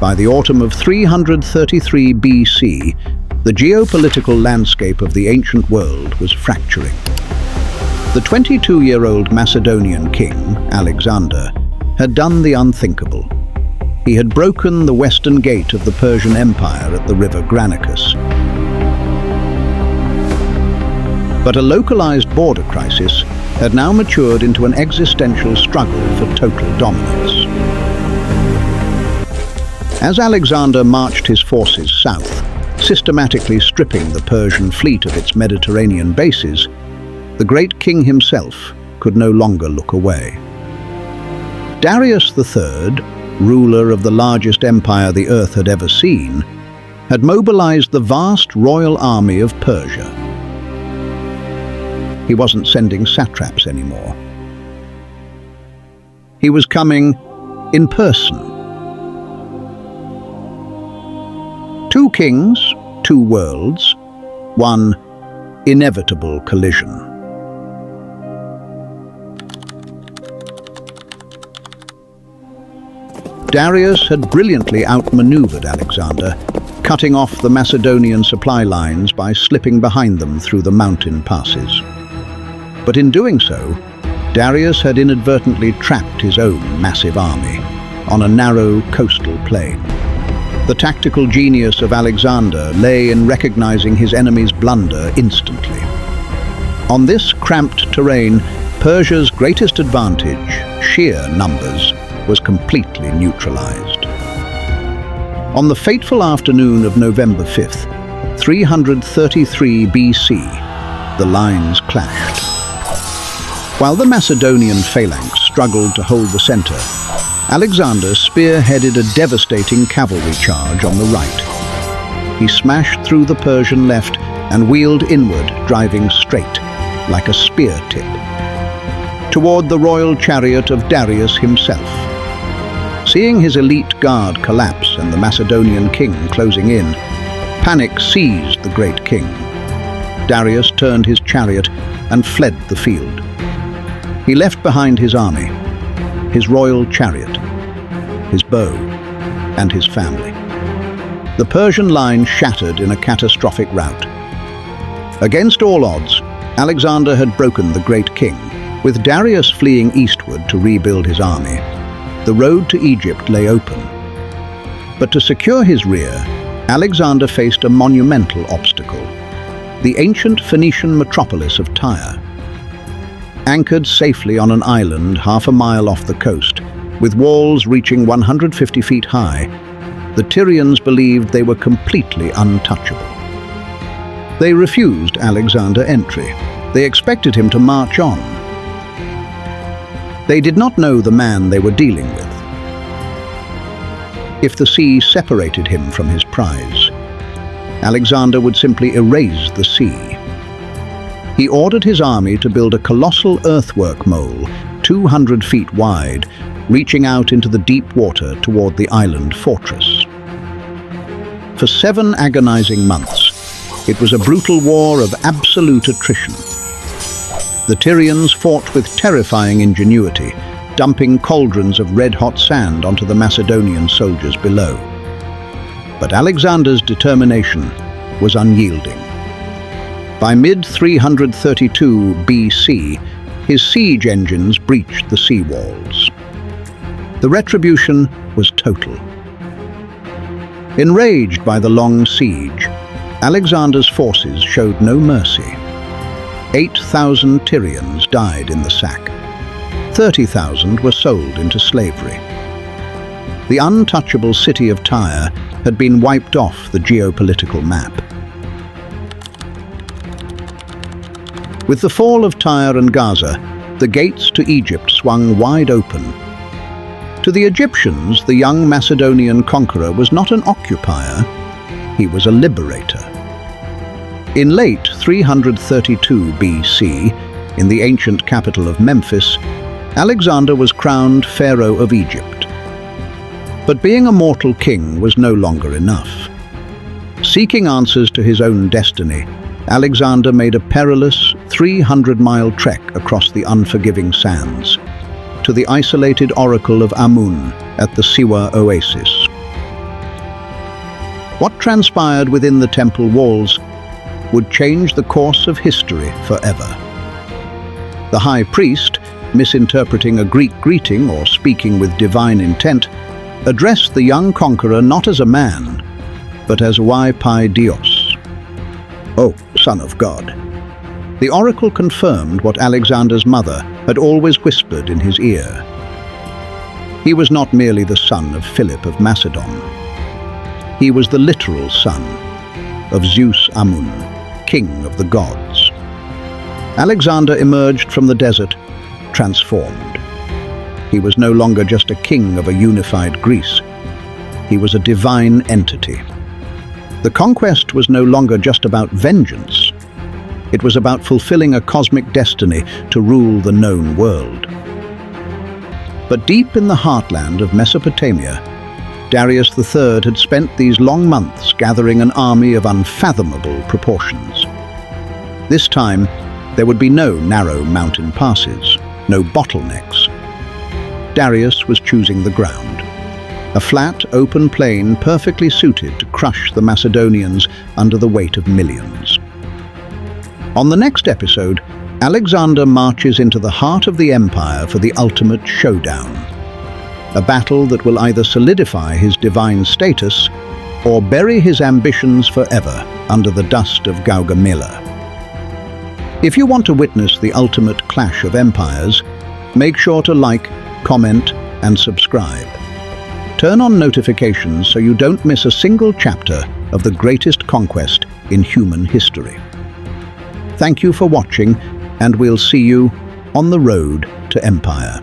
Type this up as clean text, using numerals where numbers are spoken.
By the autumn of 333 BC, the geopolitical landscape of the ancient world was fracturing. The 22-year-old Macedonian king, Alexander, had done the unthinkable. He had broken the western gate of the Persian Empire at the River Granicus. But a localized border crisis had now matured into an existential struggle for total dominance. As Alexander marched his forces south, systematically stripping the Persian fleet of its Mediterranean bases, the great king himself could no longer look away. Darius III, ruler of the largest empire the earth had ever seen, had mobilized the vast royal army of Persia. He wasn't sending satraps anymore. He was coming in person. Two kings, two worlds, one inevitable collision. Darius had brilliantly outmaneuvered Alexander, cutting off the Macedonian supply lines by slipping behind them through the mountain passes. But in doing so, Darius had inadvertently trapped his own massive army on a narrow coastal plain. The tactical genius of Alexander lay in recognizing his enemy's blunder instantly. On this cramped terrain, Persia's greatest advantage, sheer numbers, was completely neutralized. On the fateful afternoon of November 5th, 333 BC, the lines clashed. While the Macedonian phalanx struggled to hold the center, Alexander spearheaded a devastating cavalry charge on the right. He smashed through the Persian left and wheeled inward, driving straight, like a spear tip, toward the royal chariot of Darius himself. Seeing his elite guard collapse and the Macedonian king closing in, panic seized the great king. Darius turned his chariot and fled the field. He left behind his army, his royal chariot, his bow, and his family. The Persian line shattered in a catastrophic rout. Against all odds, Alexander had broken the great king. With Darius fleeing eastward to rebuild his army, the road to Egypt lay open. But to secure his rear, Alexander faced a monumental obstacle: the ancient Phoenician metropolis of Tyre. Anchored safely on an island half a mile off the coast, with walls reaching 150 feet high, the Tyrians believed they were completely untouchable. They refused Alexander entry. They expected him to march on. They did not know the man they were dealing with. If the sea separated him from his prize, Alexander would simply erase the sea. He ordered his army to build a colossal earthwork mole, 200 feet wide, reaching out into the deep water toward the island fortress. For 7 agonizing months, it was a brutal war of absolute attrition. The Tyrians fought with terrifying ingenuity, dumping cauldrons of red-hot sand onto the Macedonian soldiers below. But Alexander's determination was unyielding. By mid-332 BC, his siege engines breached the sea walls. The retribution was total. Enraged by the long siege, Alexander's forces showed no mercy. 8,000 Tyrians died in the sack. 30,000 were sold into slavery. The untouchable city of Tyre had been wiped off the geopolitical map. With the fall of Tyre and Gaza, the gates to Egypt swung wide open. To the Egyptians, the young Macedonian conqueror was not an occupier, he was a liberator. In late 332 BC, in the ancient capital of Memphis, Alexander was crowned Pharaoh of Egypt. But being a mortal king was no longer enough. Seeking answers to his own destiny, Alexander made a perilous 300-mile trek across the unforgiving sands to the isolated Oracle of Amun at the Siwa oasis. What transpired within the temple walls would change the course of history forever. The high priest, misinterpreting a Greek greeting or speaking with divine intent, addressed the young conqueror not as a man, but as Y Pi Dios, "O Son of God." The oracle confirmed what Alexander's mother had always whispered in his ear. He was not merely the son of Philip of Macedon. He was the literal son of Zeus Amun, king of the gods. Alexander emerged from the desert transformed. He was no longer just a king of a unified Greece. He was a divine entity. The conquest was no longer just about vengeance. It was about fulfilling a cosmic destiny to rule the known world. But deep in the heartland of Mesopotamia, Darius III had spent these long months gathering an army of unfathomable proportions. This time, there would be no narrow mountain passes, no bottlenecks. Darius was choosing the ground, a flat, open plain perfectly suited to crush the Macedonians under the weight of millions. On the next episode, Alexander marches into the heart of the empire for the ultimate showdown, a battle that will either solidify his divine status or bury his ambitions forever under the dust of Gaugamela. If you want to witness the ultimate clash of empires, make sure to like, comment, and subscribe. Turn on notifications so you don't miss a single chapter of the greatest conquest in human history. Thank you for watching, and we'll see you on the road to empire.